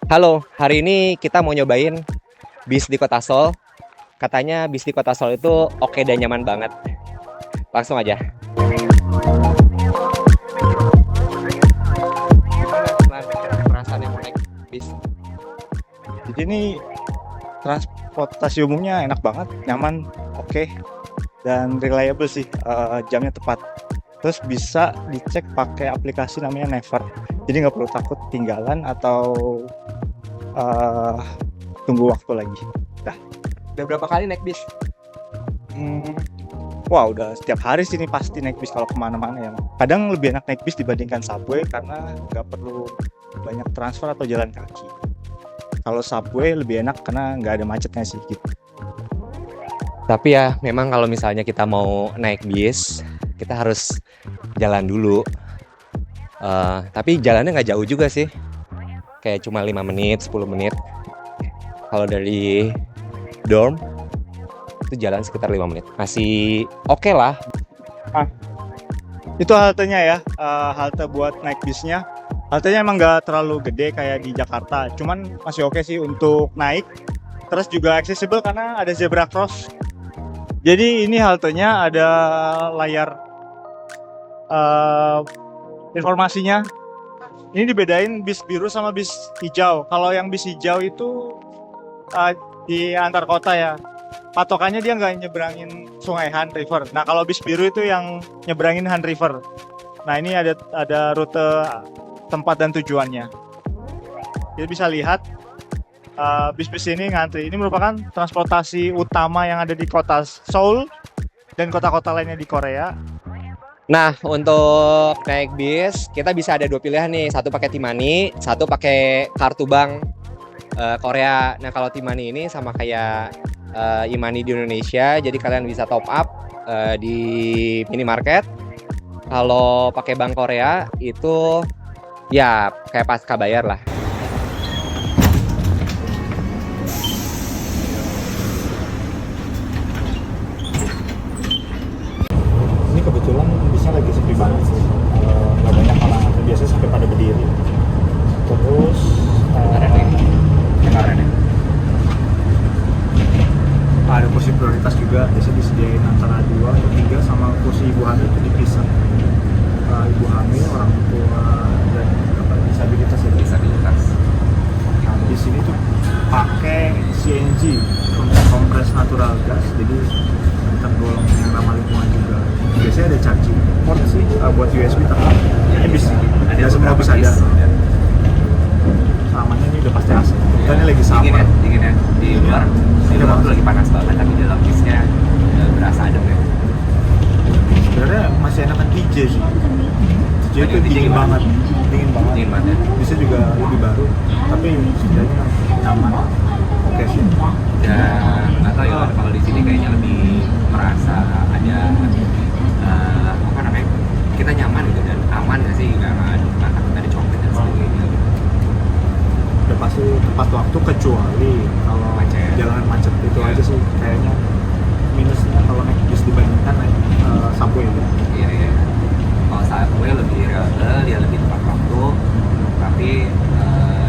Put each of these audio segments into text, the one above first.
Halo, hari ini kita mau nyobain bis di Kota Seoul. Katanya bis di Kota Seoul itu oke dan nyaman banget. Langsung aja. Gimana perasaan yang mau naik bis? Jadi ini transportasi umumnya enak banget, nyaman, oke, dan reliable sih, jamnya tepat. Terus bisa dicek pakai aplikasi namanya Never. Jadi nggak perlu takut ketinggalan atau uh, tunggu waktu lagi. Udah berapa kali naik bis? Hmm, wah udah setiap hari sih ini pasti naik bis kalau kemana-mana ya. Kadang lebih enak naik bis dibandingkan subway karena nggak perlu banyak transfer atau jalan kaki. Kalau subway lebih enak karena nggak ada macetnya sih gitu. Tapi ya, memang kalau misalnya kita mau naik bis, kita harus jalan dulu. Tapi jalannya nggak jauh juga sih. Kayak cuma 5 menit, 10 menit. Kalau dari dorm, itu jalan sekitar 5 menit. Masih oke lah. Itu haltenya ya, halte buat naik bisnya. Haltenya emang nggak terlalu gede kayak di Jakarta, cuman masih oke sih untuk naik. Terus juga accessible karena ada zebra cross. Jadi ini haltenya ada layar eh, informasinya. Ini dibedain bis biru sama bis hijau. Kalau yang bis hijau itu di antar kota ya. Patokannya dia nggak nyeberangin Sungai Han River. Nah kalau bis biru itu yang nyeberangin Han River. Nah ini ada rute tempat dan tujuannya. Kita bisa lihat bis-bis ini ngantri. Ini merupakan transportasi utama yang ada di kota Seoul dan kota-kota lainnya di Korea. Nah, untuk naik bis, kita bisa ada dua pilihan nih. Satu pakai T-Money, satu pakai kartu bank Korea. Nah, kalau T-Money ini sama kayak e-money di Indonesia, jadi kalian bisa top up di minimarket. Kalau pakai bank Korea itu ya kayak pasca bayar lah. Ini kebetulan bisnya lagi sepi banget sih. Nggak banyak orang antri, biasanya sampai pada berdiri. Terus ada kursi prioritas juga, biasa disediain antara 2 atau 3 sama kursi ibu hamil itu dipisah. Ibu hamil, orang tua dan disabilitas ya. Disabilitas. Nah, di sini tuh pakai CNG, compressed natural gas, jadi tergolong yang ramah lingkungan juga. Biasanya ada charging port sih buat USB, tapi ini bisa nggak semua bisa ada. Samanya ini udah pasti AC. Kita ini lagi summer. Dingin ya di luar. Di luar tuh lagi panas banget, tapi di dalam bisnya berasa adem ya. Sebenarnya masih enakan TJ sih. TJ itu dingin banget, dingin banget. Dingin banget ya. Bisa juga lebih baru, tapi setidaknya nyaman. Oke sih. Dan nggak tahu ya, kalau di sini kayaknya lebih merasa ada apa namanya, kita nyaman gitu dan aman nggak sih, nggak takut ada copet dan sebagainya. Udah pasti tepat waktu, kecuali kalau Macet. jalanan macet itu Iya. aja sih kayaknya minusnya kalau naik bis dibandingkan naik subway ya. Iya iya. Kalau subway lebih reliable, dia lebih tepat waktu, tapi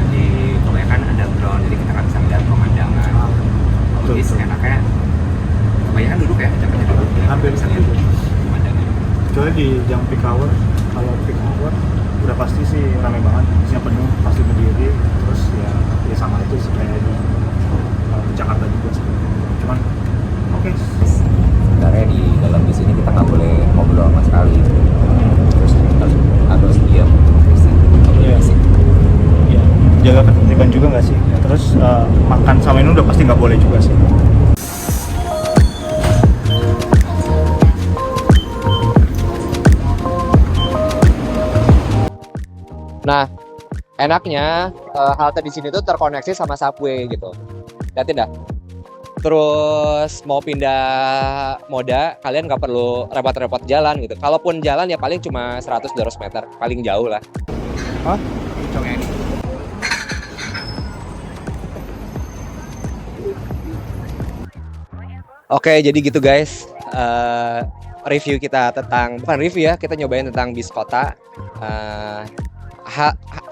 di kebanyakan underground, jadi kita nggak bisa melihat pemandangan. Kalau bis betul. enaknya kebanyakan duduk ya, capeknya duduk. Hampir bisa lihat pemandangan. Kecuali di jam peak hour, kalau peak hour udah pasti sih ramai banget, isinya penuh, pasti berdiri. Terus ya sama itu sih kayak di Jakarta juga sih. Cuman oke. Sebenarnya di dalam bis ini kita nggak boleh ngobrol sama sekali, terus harus diam, Iya. Iya, jaga ketertiban juga nggak sih? Terus makan sama minum udah pasti nggak boleh juga sih. Nah, enaknya halte di sini tuh terkoneksi sama subway gitu. Lihatin dah. Terus mau pindah moda, kalian nggak perlu repot-repot jalan gitu. Kalaupun jalan ya paling cuma 100-200 meter, paling jauh lah. Hah? Congnya ini. Oke, jadi gitu guys. Review kita tentang, bukan review ya, kita nyobain tentang bis kota.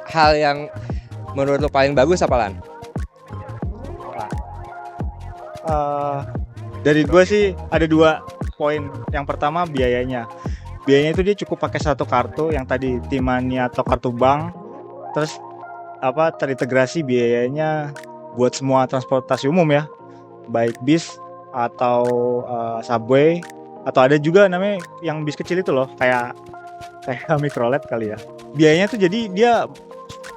Hal yang menurut lu paling bagus apa Lan? Dari gue sih ada 2 poin. Yang pertama biayanya. Biayanya itu dia cukup pakai satu kartu yang tadi T-Money atau kartu bank. Terus terintegrasi biayanya buat semua transportasi umum ya, baik bis atau subway, atau ada juga namanya yang bis kecil itu loh, kayak Microlet kali ya. Biayanya tuh jadi dia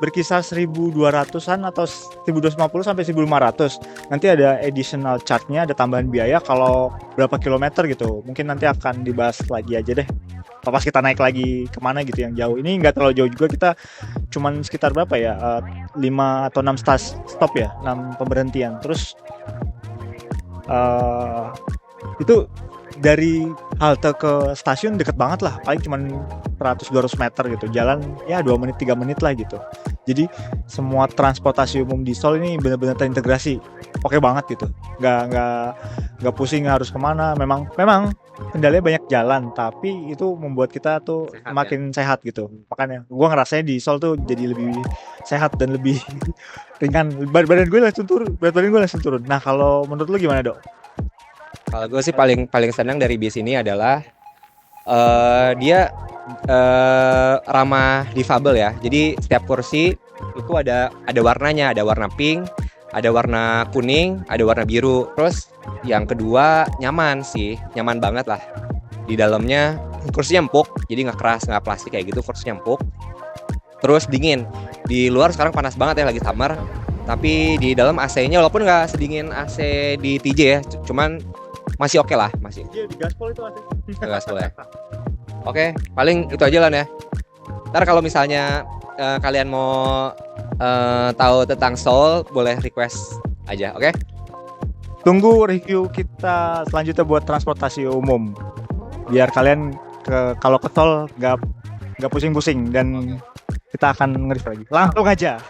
berkisar 1.200-an atau 1.250 sampai 1.500. Nanti ada additional charge-nya, ada tambahan biaya kalau berapa kilometer gitu. Mungkin nanti akan dibahas lagi aja deh. Pas kita naik lagi kemana gitu yang jauh. Ini nggak terlalu jauh juga, kita cuman sekitar berapa ya? 5 atau 6 stop ya, 6 pemberhentian. Terus itu dari halte ke stasiun deket banget lah, paling cuman 100-200 meter gitu, jalan ya 2 menit 3 menit lah gitu. Jadi semua transportasi umum di Seoul ini benar-benar terintegrasi, oke banget gitu, nggak pusing harus kemana. Memang kendalanya banyak jalan, tapi itu membuat kita tuh Sehat, makin sehat gitu. Makanya gua ngerasanya di Seoul tuh jadi lebih sehat dan lebih ringan. Berat badan gue langsung turun. Nah, kalau menurut lu gimana, Dok? Kalau gue sih paling senang dari bis ini adalah dia ramah difabel ya. Jadi setiap kursi itu ada warnanya, ada warna pink, ada warna kuning, ada warna biru. Terus yang kedua nyaman sih, nyaman banget lah. Di dalamnya kursinya empuk, jadi nggak keras, nggak plastik kayak gitu, kursinya empuk. Terus dingin. Di luar sekarang panas banget ya, lagi summer. Tapi di dalam AC-nya walaupun nggak sedingin AC di TJ ya, cuman masih oke lah, masih. Iya, di gaspol itu ada. Gaspol ya. Oke, paling itu aja Lan ya. Ntar kalau misalnya kalian mau tahu tentang Seoul, boleh request aja, oke? Tunggu review kita selanjutnya buat transportasi umum. Biar kalian kalau ke tol nggak pusing-pusing, dan kita akan nge-review lagi. Langsung aja.